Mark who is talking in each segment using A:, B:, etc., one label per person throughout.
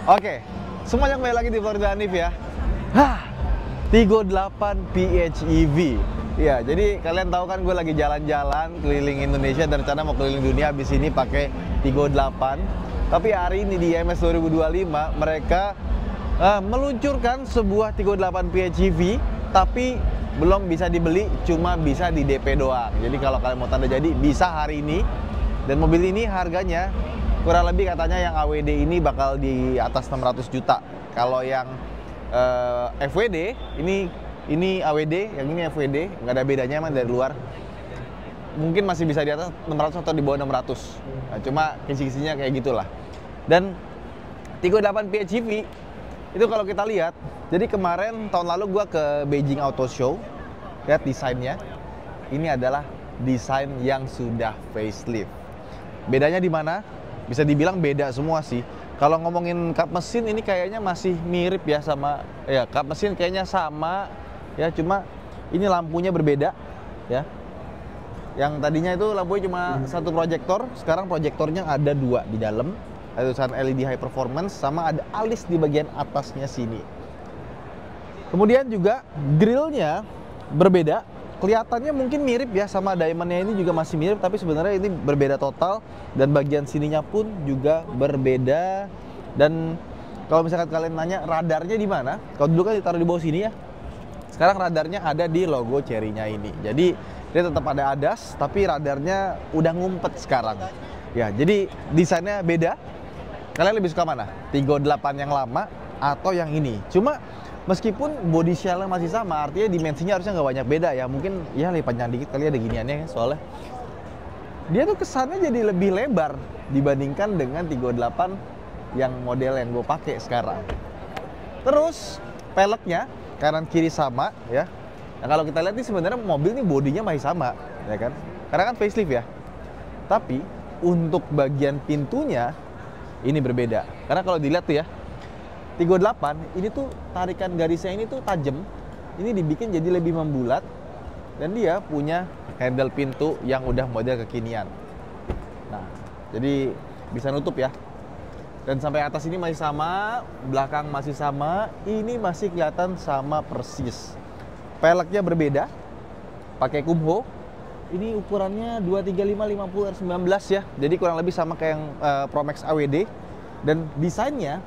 A: Oke, semuanya kembali lagi di Florida Hanif ya. Tigo 8 PHEV. Ya, jadi kalian tahu kan gue lagi jalan-jalan keliling Indonesia dan rencana mau keliling dunia habis ini pakai Tigo 8. Tapi hari ini di IMS 2025 mereka meluncurkan sebuah Tigo 8 PHEV, tapi belum bisa dibeli, cuma bisa di DP doang. Jadi kalau kalian mau tanda jadi bisa hari ini. Dan mobil ini harganya kurang lebih katanya yang AWD ini bakal di atas 600 juta. Kalau yang FWD ini AWD, yang ini FWD, nggak ada bedanya emang dari luar. Mungkin masih bisa di atas 600 atau di bawah 600. Nah, cuma kisi-kisinya kayak gitulah. Dan Tigo 8 PHEV itu kalau kita lihat, jadi kemarin tahun lalu gua ke Beijing Auto Show, lihat desainnya. Ini adalah desain yang sudah facelift. Bedanya di mana? Bisa dibilang beda semua sih. Kalau ngomongin kap mesin ini kayaknya masih mirip ya sama, ya kap mesin kayaknya sama ya, cuma ini lampunya berbeda ya. Yang tadinya itu lampunya cuma satu proyektor, sekarang proyektornya ada dua di dalam. Ada tulisan LED High Performance sama ada alis di bagian atasnya sini. Kemudian juga grillnya berbeda. Kelihatannya mungkin mirip ya sama diamondnya, ini juga masih mirip, tapi sebenarnya ini berbeda total. Dan bagian sininya pun juga berbeda. Dan kalau misalkan kalian nanya radarnya di mana, kalau dulu kan ditaruh di bawah sini ya, sekarang radarnya ada di logo Chery-nya ini. Jadi dia tetap ada ADAS, tapi radarnya udah ngumpet sekarang. Ya, jadi desainnya beda. Kalian lebih suka mana? Tigo 8 yang lama atau yang ini? Cuma meskipun body shell-nya masih sama, artinya dimensinya harusnya nggak banyak beda ya. Mungkin ya lebih panjang dikit kali ada giniannya soalnya. Dia tuh kesannya jadi lebih lebar dibandingkan dengan Tigo 8 yang model yang gue pakai sekarang. Terus peleknya kanan kiri sama ya. Nah, kalau kita lihat nih sebenarnya mobil ini bodinya masih sama ya kan. Karena kan facelift ya. Tapi untuk bagian pintunya ini berbeda. Karena kalau dilihat tuh ya, Tigo 8 ini tuh tarikan garisnya ini tuh tajam. Ini dibikin jadi lebih membulat dan dia punya handle pintu yang udah model kekinian. Nah, jadi bisa nutup ya. Dan sampai atas ini masih sama, belakang masih sama, ini masih kelihatan sama persis. Peleknya berbeda, pakai Kumho. Ini ukurannya 235/50/19 ya. Jadi kurang lebih sama kayak yang Pro Max AWD. Dan desainnya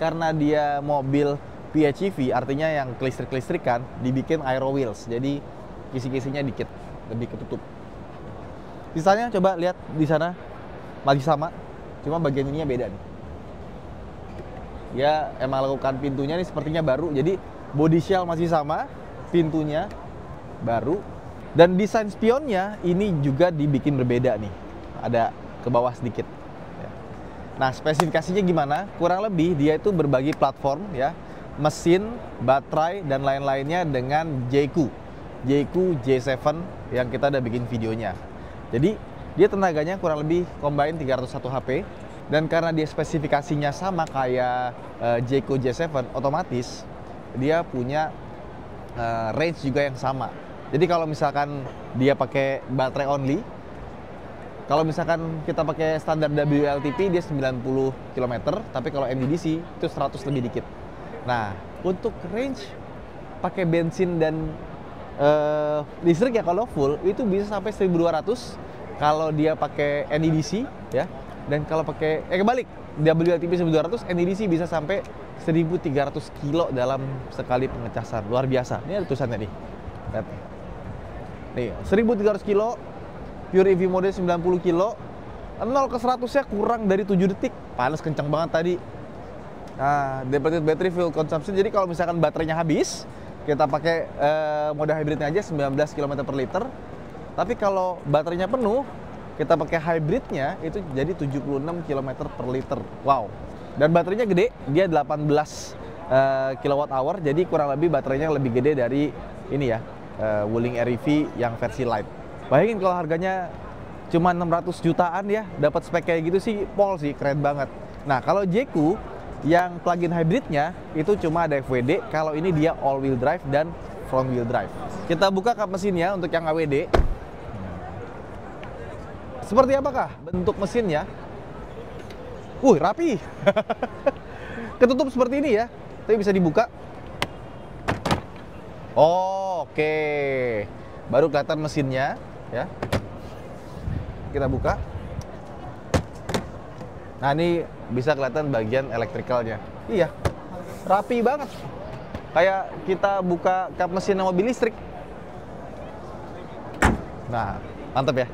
A: karena dia mobil PHEV, artinya yang kelistrik-kelistrikan, dibikin aero wheels. Jadi kisi-kisinya dikit, lebih ketutup. Sisanya coba lihat di sana masih sama, cuma bagian ininya beda nih. Ya emang lakukan pintunya nih sepertinya baru. Jadi body shell masih sama, pintunya baru. Dan desain spionnya ini juga dibikin berbeda nih. Ada ke bawah sedikit. Nah, spesifikasinya gimana? Kurang lebih dia itu berbagi platform ya. Mesin, baterai, dan lain-lainnya dengan Jayco J7 yang kita udah bikin videonya. Jadi, dia tenaganya kurang lebih combine 301 HP. Dan karena dia spesifikasinya sama kayak Jayco J7, otomatis dia punya range juga yang sama. Jadi kalau misalkan dia pakai baterai only, kalau misalkan kita pakai standar WLTP dia 90 km, tapi kalau NEDC itu 100 lebih dikit. Nah, untuk range pakai bensin dan listrik ya kalau full itu bisa sampai 1200 kalau dia pakai NEDC ya. Dan kalau pakai kebalik, WLTP 1200, NEDC bisa sampai 1300 kilo dalam sekali pengecasan. Luar biasa. Ini ada tulisannya nih. Lihat. Nih, 1300 kilo, pure EV mode 90 kilo, 0 ke 100-nya kurang dari 7 detik. Panas kencang banget tadi. Nah, depleted battery fuel consumption. Jadi kalau misalkan baterainya habis, kita pakai mode hybridnya aja 19 km per liter. Tapi kalau baterainya penuh, kita pakai hybridnya itu jadi 76 km per liter. Wow. Dan baterainya gede, dia 18 kWh, jadi kurang lebih baterainya lebih gede dari ini ya, Wuling REV yang versi light. Bayangin kalau harganya cuma 600 jutaan ya, dapat spek kayak gitu sih, pol sih, keren banget. Nah, kalau Jayco yang plug-in hybridnya itu cuma ada FWD, kalau ini dia all wheel drive dan front wheel drive. Kita buka kap mesinnya untuk yang AWD. Seperti apakah bentuk mesinnya? Rapi. ketutup seperti ini ya, tapi bisa dibuka. Oh, oke. Baru kelihatan mesinnya ya. Kita buka. Nah, ini bisa kelihatan bagian elektrikalnya. Iya, rapi banget. Kayak kita buka kap mesin mobil listrik. Nah, mantap ya.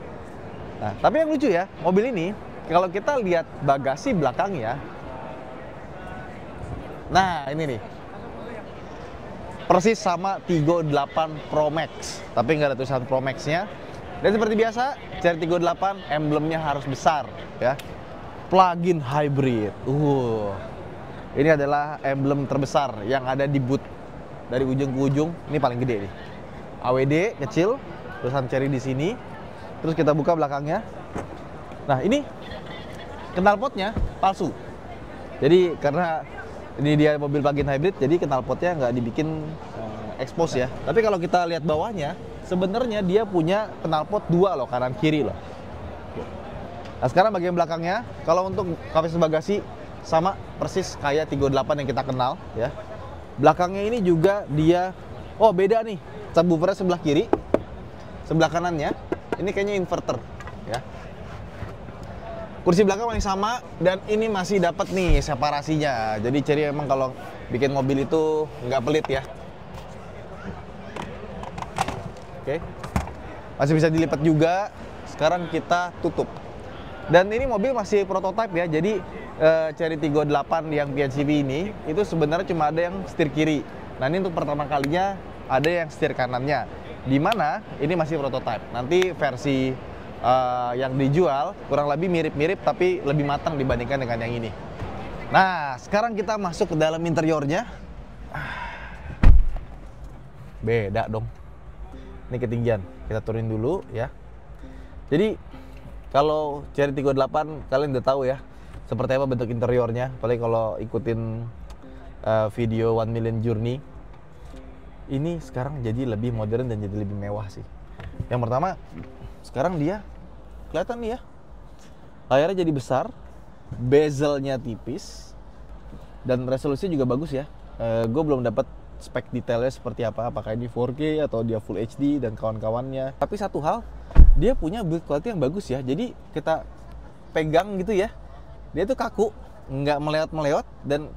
A: Nah, tapi yang lucu ya, mobil ini kalau kita lihat bagasi belakangnya. Nah, ini nih. Persis sama Tigo 8 Pro Max, tapi nggak ada tulisan Pro Max-nya. Dan seperti biasa, Cherry Tiggo 8 emblemnya harus besar ya. Plug-in hybrid. Ini adalah emblem terbesar yang ada di boot. Dari ujung ke ujung, ini paling gede nih. AWD kecil, tulisan Cherry di sini. Terus kita buka belakangnya. Nah, ini knalpotnya palsu. Jadi karena ini dia mobil plug-in hybrid, jadi knalpotnya nggak dibikin expose ya. Tapi kalau kita lihat bawahnya, sebenarnya dia punya knalpot dua loh, kanan kiri loh. Nah, sekarang bagian belakangnya, kalau untuk kapasitas bagasi sama persis kayak Tiggo 8 yang kita kenal ya. Belakangnya ini juga dia, oh beda nih, subwoofernya sebelah kiri, sebelah kanannya, ini kayaknya inverter ya. Kursi belakang masih sama dan ini masih dapat nih separasinya. Jadi Cherry memang kalau bikin mobil itu nggak pelit ya. Oke, masih bisa dilipat juga. Sekarang kita tutup. Dan ini mobil masih prototype ya. Jadi Cherry Tiggo 8 yang PHEV ini itu sebenarnya cuma ada yang setir kiri. Nah, ini untuk pertama kalinya ada yang setir kanannya. Dimana ini masih prototype. Nanti versi yang dijual kurang lebih mirip-mirip tapi lebih matang dibandingkan dengan yang ini. Nah, sekarang kita masuk ke dalam interiornya. Beda dong. Ini ketinggian. Kita turunin dulu ya. Jadi kalau Cherry Tiggo 8 kalian udah tahu ya seperti apa bentuk interiornya. Apalagi kalau ikutin video 1 Million Journey. Ini sekarang jadi lebih modern dan jadi lebih mewah sih. Yang pertama, sekarang dia kelihatan nih ya, layarnya jadi besar, bezelnya tipis, dan resolusinya juga bagus ya. Gue belum dapat spek detailnya seperti apa, apakah ini 4K atau dia Full HD dan kawan-kawannya. Tapi satu hal, dia punya build quality yang bagus ya. Jadi kita pegang gitu ya, dia tuh kaku, nggak meleot-meleot dan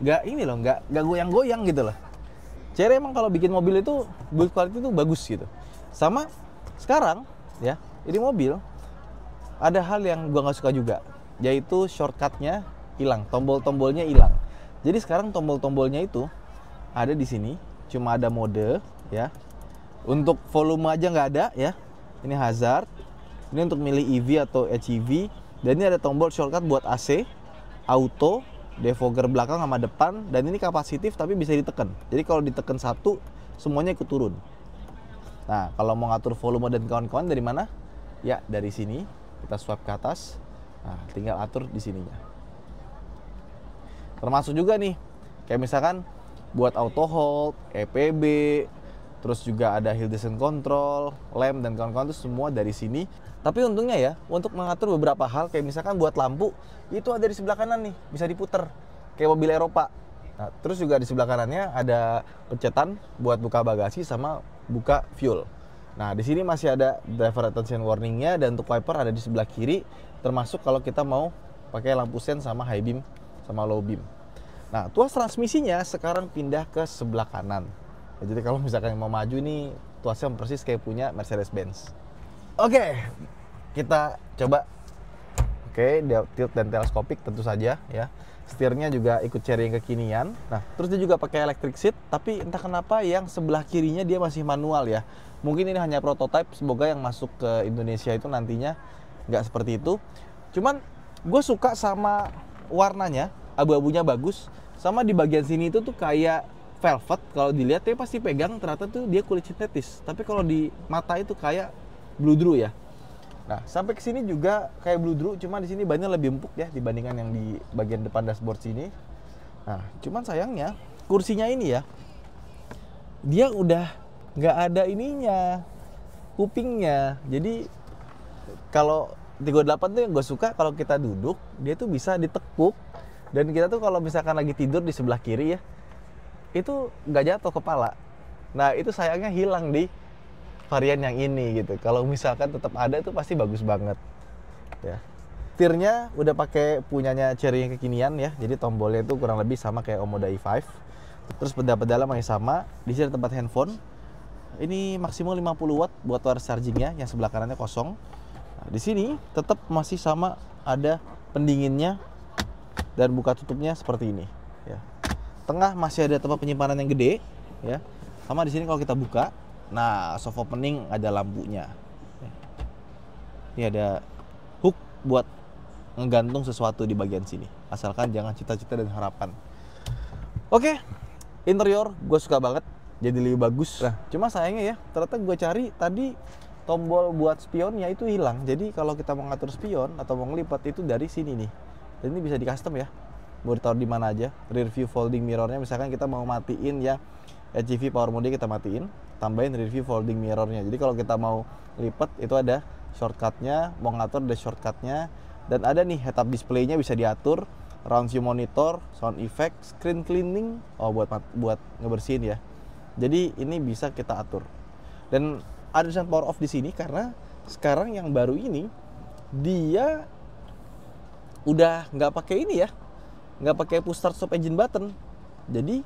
A: nggak ini loh, nggak goyang-goyang gitu loh. Cherry emang kalau bikin mobil itu build quality itu bagus gitu. Sama sekarang ya, ini mobil ada hal yang gua nggak suka juga, yaitu shortcutnya hilang, tombol-tombolnya hilang. Jadi sekarang tombol-tombolnya itu ada di sini, cuma ada mode ya. Untuk volume aja nggak ada ya. Ini hazard, ini untuk milih EV atau HEV, dan ini ada tombol shortcut buat AC, auto, defogger belakang sama depan, dan ini kapasitif tapi bisa ditekan. Jadi kalau ditekan satu, semuanya ikut turun. Nah, kalau mau ngatur volume dan kawan-kawan dari mana? Ya, dari sini. Kita swipe ke atas. Nah, tinggal atur di sininya. Termasuk juga nih, kayak misalkan buat auto hold, EPB, terus juga ada hill descent control, lamp, dan kawan-kawan itu semua dari sini. Tapi untungnya ya, untuk mengatur beberapa hal, kayak misalkan buat lampu, itu ada di sebelah kanan nih, bisa diputer. Kayak mobil Eropa. Nah, terus juga di sebelah kanannya ada pencetan buat buka bagasi sama buka fuel. Nah, di sini masih ada driver attention warningnya, dan untuk wiper ada di sebelah kiri, termasuk kalau kita mau pakai lampu sen sama high beam sama low beam. Nah, tuas transmisinya sekarang pindah ke sebelah kanan. Nah, jadi kalau misalkan mau maju nih, tuasnya persis kayak punya Mercedes-Benz. Oke, kita coba. Oke, dia tilt dan teleskopik tentu saja ya. Setirnya juga ikut Cherry yang kekinian. Nah, terus dia juga pakai electric seat, tapi entah kenapa yang sebelah kirinya dia masih manual ya. Mungkin ini hanya prototype, semoga yang masuk ke Indonesia itu nantinya nggak seperti itu. Cuman gue suka sama warnanya, abu-abunya bagus. Sama di bagian sini itu tuh kayak velvet, kalau dilihat dia pasti pegang, ternyata tuh dia kulit sintetis. Tapi kalau di mata itu kayak bludru ya. Nah, sampai ke sini juga kayak bludru, cuma di sini bannya lebih empuk ya dibandingkan yang di bagian depan dashboard sini. Nah, cuman sayangnya kursinya ini ya, dia udah nggak ada ininya, kupingnya. Jadi kalau Tiggo 8 tuh yang gue suka, kalau kita duduk dia tuh bisa ditekuk Dan kita tuh kalau misalkan lagi tidur di sebelah kiri ya, itu nggak jatuh kepala. Nah itu sayangnya hilang di varian yang ini gitu. Kalau misalkan tetap ada itu pasti bagus banget ya. Setirnya udah pakai punyanya Chery yang kekinian ya. Jadi tombolnya itu kurang lebih sama kayak Omoda i5. Terus pedal-pedalnya masih sama. Di sini ada tempat handphone. Ini maksimal 50 watt buat wireless chargingnya. Yang sebelah kanannya kosong. Nah, di sini tetap masih sama, ada pendinginnya dan buka tutupnya seperti ini ya. Tengah masih ada tempat penyimpanan yang gede ya. Sama di sini kalau kita buka, nah soft opening ada lampunya. Ini ada hook buat ngegantung sesuatu di bagian sini. Asalkan jangan cita-cita dan harapan. Oke, interior gue suka banget, jadi lebih bagus. Nah, cuma sayangnya ya, ternyata gue cari tadi tombol buat spionnya itu hilang. Jadi kalau kita mau ngatur spion atau mau ngelipat itu dari sini nih. Dan ini bisa di custom ya. Mau ditaruh di mana aja. Rear view folding mirrornya, misalkan kita mau matiin ya HEV power mode, kita matiin, tambahin rear view folding mirrornya. Jadi kalau kita mau lipat itu ada shortcutnya, mau ngatur ada shortcutnya. Dan ada nih head up displaynya bisa diatur, round view monitor, sound effect, screen cleaning, oh buat ngebersihin ya. Jadi ini bisa kita atur. Dan ada tulisan power off di sini karena sekarang yang baru ini dia udah nggak pakai ini ya, nggak pakai push start stop engine button. Jadi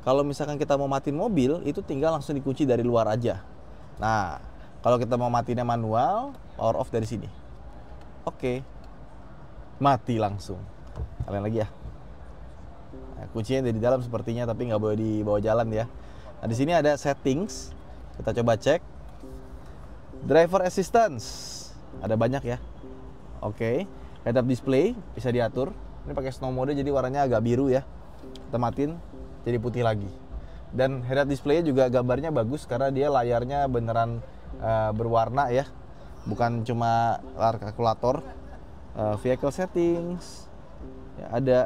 A: kalau misalkan kita mau matiin mobil itu tinggal langsung dikunci dari luar aja. Nah kalau kita mau matiinnya manual, power off dari sini. Oke, mati langsung. Kalian lagi ya. Nah, kuncinya dari dalam sepertinya, tapi nggak boleh dibawa jalan ya. Nah di sini ada settings, kita coba cek. Driver assistance, ada banyak ya. Oke, head up display bisa diatur. Ini pakai snow mode jadi warnanya agak biru ya. Kita matiin jadi putih lagi. Dan head up display juga gambarnya bagus karena dia layarnya beneran berwarna ya, bukan cuma layar kalkulator. Vehicle settings ya, ada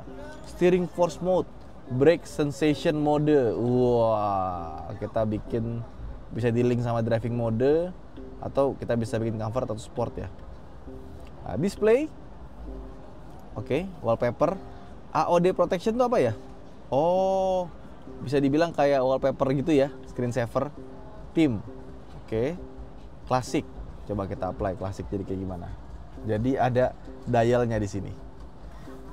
A: steering force mode, brake sensation mode. Wah, kita bikin bisa di-link sama driving mode atau kita bisa bikin comfort atau sport ya. Nah, display, oke, wallpaper, AOD protection itu apa ya? Oh, bisa dibilang kayak wallpaper gitu ya, screensaver, theme, oke, klasik. Coba kita apply klasik jadi kayak gimana? Jadi ada dialnya di sini.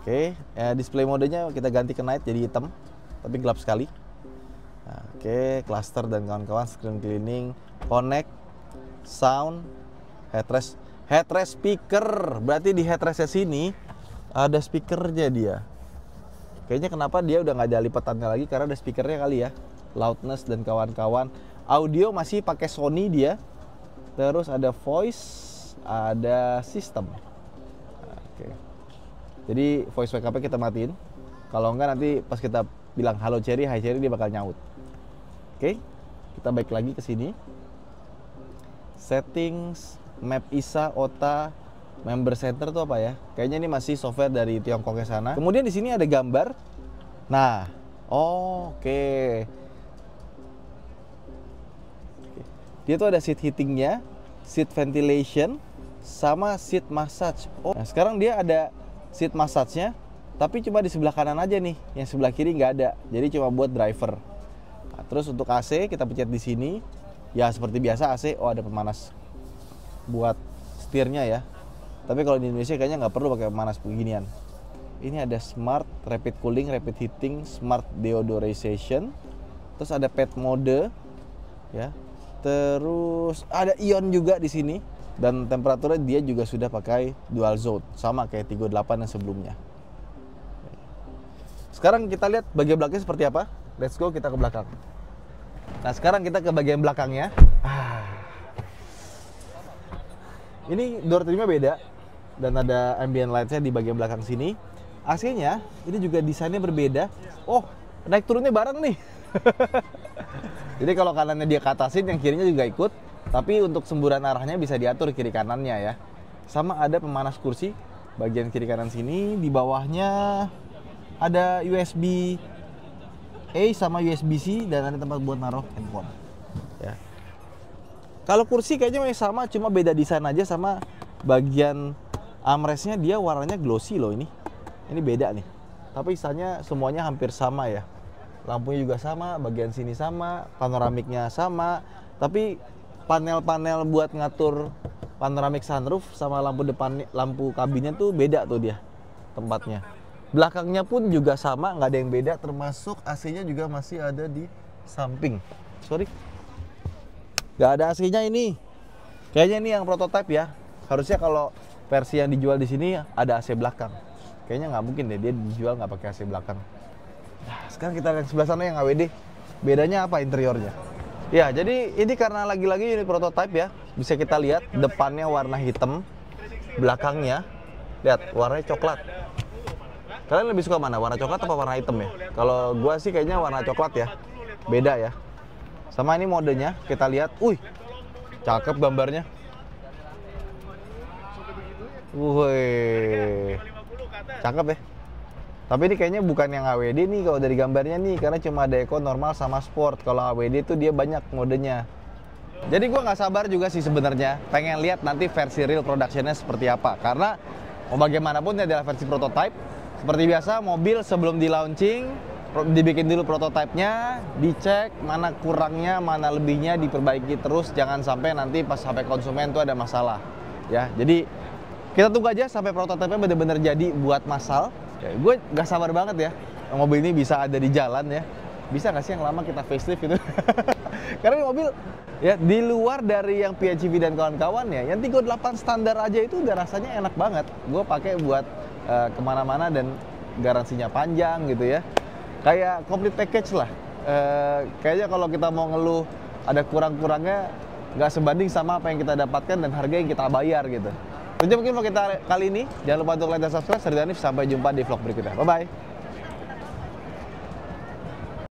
A: Oke, display modenya kita ganti ke night jadi hitam, tapi gelap sekali. Nah, oke, cluster dan kawan-kawan, screen cleaning, connect, sound, headrest speaker. Berarti di headrestnya sini ada speakernya dia. Kayaknya kenapa dia udah nggak ada lipatannya lagi karena ada speakernya kali ya. Loudness dan kawan-kawan. Audio masih pakai Sony dia. Terus ada voice, ada sistem. Oke. Jadi voice wake up-nya kita matiin. Kalau enggak nanti pas kita bilang halo Chery, hi Chery, dia bakal nyaut. Oke. Kita balik lagi ke sini. Settings, map ISA, OTA, member center itu apa ya? Kayaknya ini masih software dari Tiongkoknya sana. Kemudian di sini ada gambar. Nah, oke. Dia tuh ada seat heatingnya, seat ventilation, sama seat massage. Oh, nah sekarang dia ada seat massage-nya, tapi cuma di sebelah kanan aja nih, yang sebelah kiri nggak ada. Jadi cuma buat driver. Nah, terus untuk AC kita pencet di sini, ya seperti biasa AC. Oh ada pemanas buat setirnya ya. Tapi kalau di Indonesia kayaknya nggak perlu pakai pemanas beginian. Ini ada smart rapid cooling, rapid heating, smart deodorization. Terus ada pet mode, ya. Terus ada ion juga di sini. Dan temperaturnya dia juga sudah pakai dual zone, sama kayak Tiggo 8 yang sebelumnya. Sekarang kita lihat bagian belakangnya seperti apa. Let's go, kita ke belakang. Nah sekarang kita ke bagian belakangnya. Ini door trimnya beda. Dan ada ambient lights-nya di bagian belakang sini. AC-nya ini juga desainnya berbeda. Oh, naik turunnya bareng nih. Jadi kalau kanannya dia ke atasin, yang kirinya juga ikut. Tapi untuk semburan arahnya bisa diatur kiri kanannya ya. Sama ada pemanas kursi bagian kiri kanan sini. Di bawahnya ada USB A sama USB-C dan ada tempat buat naruh handphone. Ya. Kalau kursi kayaknya masih sama, cuma beda desain aja. Sama bagian armrestnya dia warnanya glossy loh ini. Ini beda nih. tapi sisanya semuanya hampir sama ya. Lampunya juga sama, bagian sini sama, panoramiknya sama, tapi panel-panel buat ngatur panoramik sunroof sama lampu depan, lampu kabinnya tuh beda tuh dia tempatnya. Belakangnya pun juga sama, nggak ada yang beda, termasuk AC-nya juga masih ada di samping. Sorry, nggak ada AC-nya ini. Kayaknya ini yang prototipe ya. Harusnya kalau versi yang dijual di sini ada AC belakang. Kayaknya nggak mungkin deh dia dijual nggak pakai AC belakang. Nah, sekarang kita lihat sebelah sana yang AWD. Bedanya apa interiornya? Ya, jadi ini karena lagi-lagi unit prototipe ya. Bisa kita lihat depannya warna hitam, belakangnya lihat warnanya coklat. Kalian lebih suka mana? Warna coklat atau warna hitam ya? Kalau gua sih kayaknya warna coklat ya. Beda ya. Sama ini modenya, kita lihat. Wih, cakep gambarnya. Wih, cakep ya. Tapi ini kayaknya bukan yang AWD nih kalau dari gambarnya nih, karena cuma ada Eco, normal, sama Sport. Kalau AWD itu dia banyak modenya. Jadi gua nggak sabar juga sih sebenarnya, pengen lihat nanti versi real productionnya seperti apa. Karena mau bagaimanapun ini adalah versi prototype. Seperti biasa, mobil sebelum di launching dibikin dulu prototipenya, dicek mana kurangnya, mana lebihnya, diperbaiki terus. Jangan sampai nanti pas sampai konsumen tuh ada masalah. Ya, jadi kita tunggu aja sampai prototipenya benar-benar jadi buat massal. Ya, gue gak sabar banget ya mobil ini bisa ada di jalan ya. Bisa gak sih yang lama kita facelift gitu? Karena ini mobil ya di luar dari yang PHEV dan kawan-kawan ya, yang Tiggo 8 standar aja itu udah rasanya enak banget. Gue pakai buat kemana-mana dan garansinya panjang gitu ya. Kayak complete package lah. Kayaknya kalau kita mau ngeluh ada kurang-kurangnya nggak sebanding sama apa yang kita dapatkan dan harga yang kita bayar gitu. Itu mungkin mau kita kali ini. Jangan lupa untuk like dan subscribe. Saya Danif, sampai jumpa di vlog berikutnya. Bye-bye.